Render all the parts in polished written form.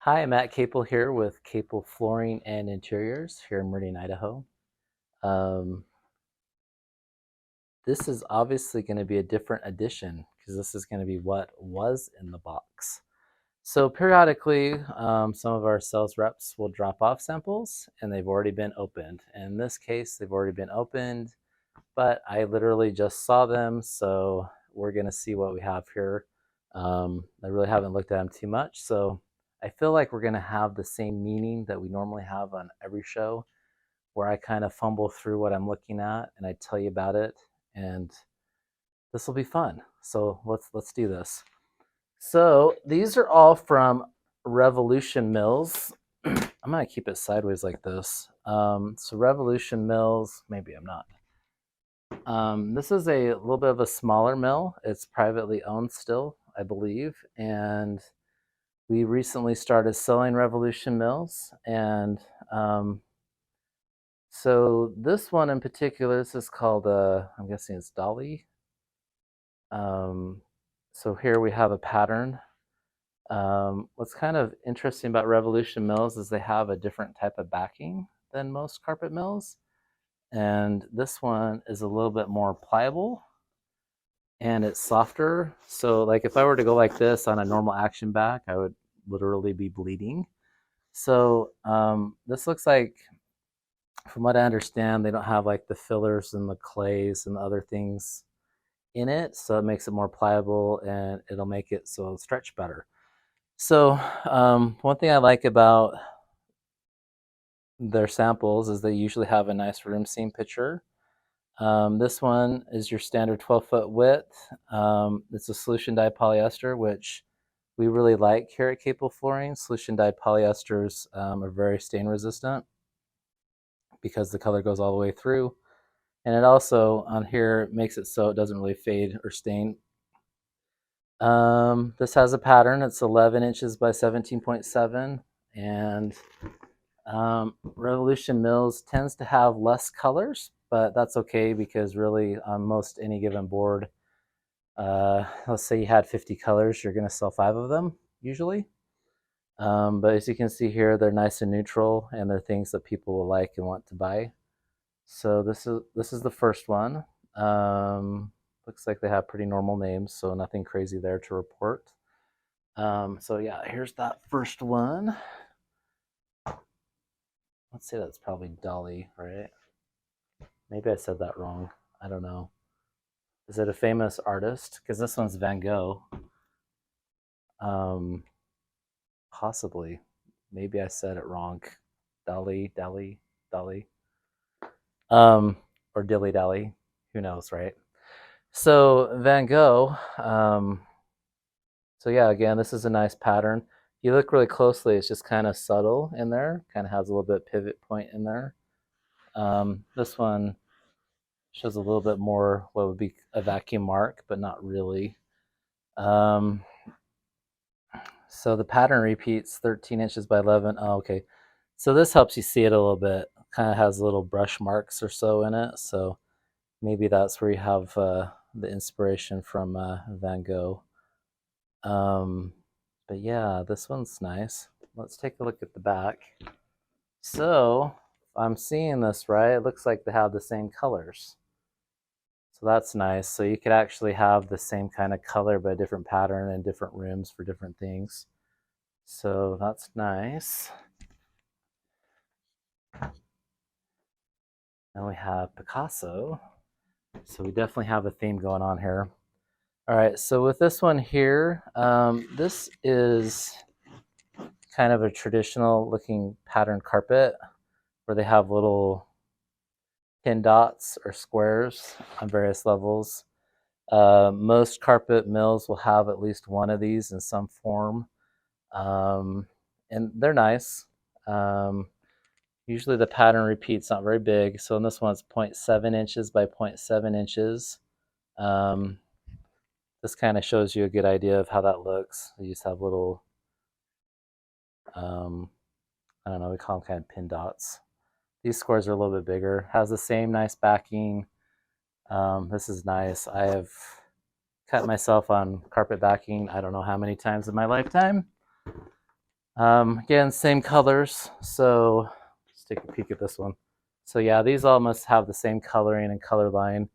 Hi, I'm Matt Capel here with Capell Flooring and Interiors here in Meridian, Idaho. Um, this is obviously going to be a different edition because this is going to be what was in the box. So periodically, some of our sales reps will drop off samples and they've already been opened. In this case, they've already been opened, but I literally just saw them, so we're going to see what we have here. I really haven't looked at them too much, so I feel like we're going to have the same meaning that we normally have on every show, where I kind of fumble through what I'm looking at and I tell you about it, and this will be fun. So let's do this. So these are all from Revolution Mills. I'm gonna keep it sideways like this. So Revolution Mills, maybe I'm not. This is a little bit of a smaller mill. It's privately owned still, I believe, and we recently started selling Revolution Mills. And so this one in particular, this is called, I'm guessing it's Dolly. So here we have a pattern. What's kind of interesting about Revolution Mills is they have a different type of backing than most carpet mills. And this one is a little bit more pliable and it's softer. So like if I were to go like this on a normal action back, I would literally be bleeding. So this looks like, from what I understand, they don't have like the fillers and the clays and the other things in it. So it makes it more pliable and it'll make it so it'll stretch better. So one thing I like about their samples is they usually have a nice room seam picture. This one is your standard 12-foot width. It's a solution dyed polyester, which we really like here at Capell Flooring. Solution dyed polyesters are very stain resistant because the color goes all the way through. And it also, on here, makes it so it doesn't really fade or stain. This has a pattern. It's 11 inches by 17.7. And Revolution Mills tends to have less colors, but that's okay because really on most any given board, let's say you had 50 colors, you're going to sell 5 of them usually. But as you can see here, they're nice and neutral and they're things that people will like and want to buy. So this is the first one. Looks like they have pretty normal names, so nothing crazy there to report. So yeah, here's that first one. Let's say that's probably Dolly, right? Maybe I said that wrong. I don't know. Is it a famous artist? Because this one's Van Gogh. Um, Possibly. Maybe I said it wrong. Dolly, Dolly, Dolly. Or Dilly Dally. Who knows, right? So Van Gogh. So yeah, again, this is a nice pattern. If you look really closely, it's just kind of subtle in there. Kind of has a little bit pivot point in there. This one shows a little bit more what would be a vacuum mark, but not really. So the pattern repeats 13 inches by 11. Oh, okay. So this helps you see it a little bit. Kind of has little brush marks or so in it. So maybe that's where you have the inspiration from Van Gogh. But yeah, this one's nice. Let's take a look at the back. So I'm seeing this right. It looks like they have the same colors. So that's nice. So you could actually have the same kind of color but a different pattern and different rooms for different things. So that's nice. Then we have Picasso. So we definitely have a theme going on here. All right, so with this one here, this is kind of a traditional looking pattern carpet where they have little pin dots or squares on various levels. Most carpet mills will have at least one of these in some form, and they're nice. Usually the pattern repeats not very big, so in this one it's 0.7 inches by 0.7 inches. This kind of shows you a good idea of how that looks. You just have little, I don't know, we call them kind of pin dots. These squares are a little bit bigger. Has the same nice backing. This is nice. I have cut myself on carpet backing I don't know how many times in my lifetime. Again, same colors. So let's take a peek at this one. So yeah, these all must have the same coloring and color line.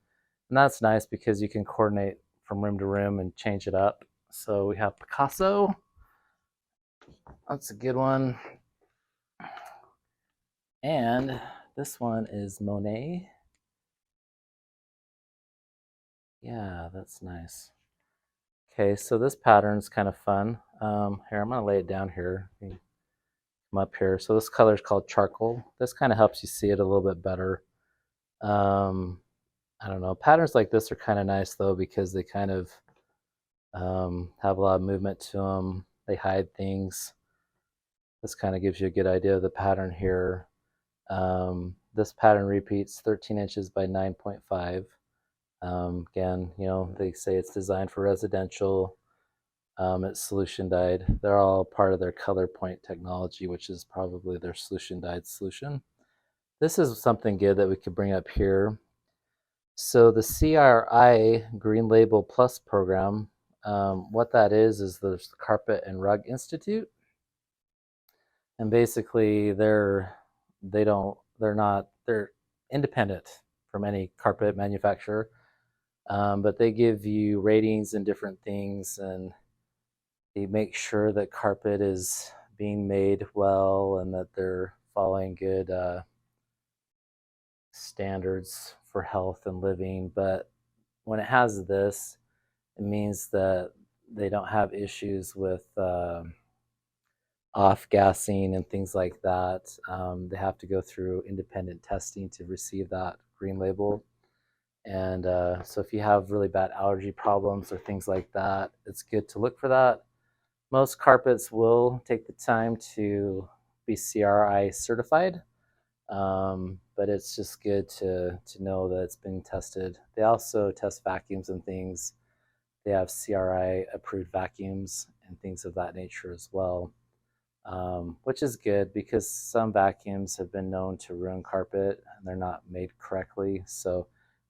And that's nice because you can coordinate from room to room and change it up. So we have Picasso. That's a good one. And this one is Monet. Yeah, that's nice. Okay, so this pattern's kind of fun. Here, I'm gonna lay it down here. Come up here. So this color is called charcoal. This kind of helps you see it a little bit better. Um, I don't know. Patterns like this are kind of nice though because they kind of have a lot of movement to them. They hide things. This kind of gives you a good idea of the pattern here. This pattern repeats 13 inches by 9.5. Again, you know, they say it's designed for residential. It's solution dyed. They're all part of their color point technology, which is probably their solution dyed solution. This is something good that we could bring up here. So the CRI Green Label Plus program, what that is the Carpet and Rug Institute, and basically they're independent from any carpet manufacturer, but they give you ratings and different things, and they make sure that carpet is being made well and that they're following good standards for health and living. But when it has this, it means that they don't have issues with off gassing and things like that. They have to go through independent testing to receive that green label. And so if you have really bad allergy problems or things like that, it's good to look for that. Most carpets will take the time to be CRI certified, but it's just good to know that it's been tested. They also test vacuums and things. They have CRI approved vacuums and things of that nature as well, which is good because some vacuums have been known to ruin carpet and they're not made correctly. So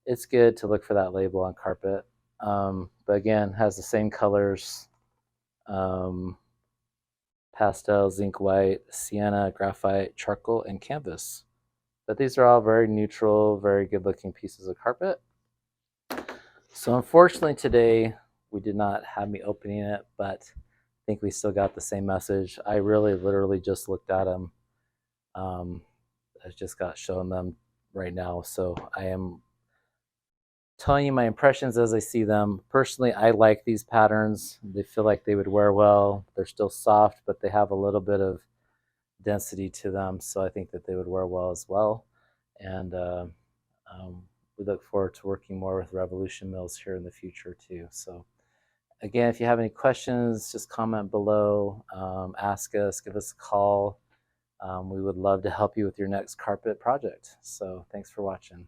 it's good to look for that label on carpet. But again, has the same colors, pastel, zinc white, sienna, graphite, charcoal, and canvas. But these are all very neutral, very good looking pieces of carpet. So unfortunately today we did not have me opening it, but I think we still got the same message. I really literally just looked at them. I just got shown them right now. So I am telling you my impressions as I see them. Personally, I like these patterns. They feel like they would wear well. They're still soft, but they have a little bit of density to them. So I think that they would wear well as well. And we look forward to working more with Revolution Mills here in the future too. So again, if you have any questions, just comment below, ask us, give us a call. We would love to help you with your next carpet project. So thanks for watching.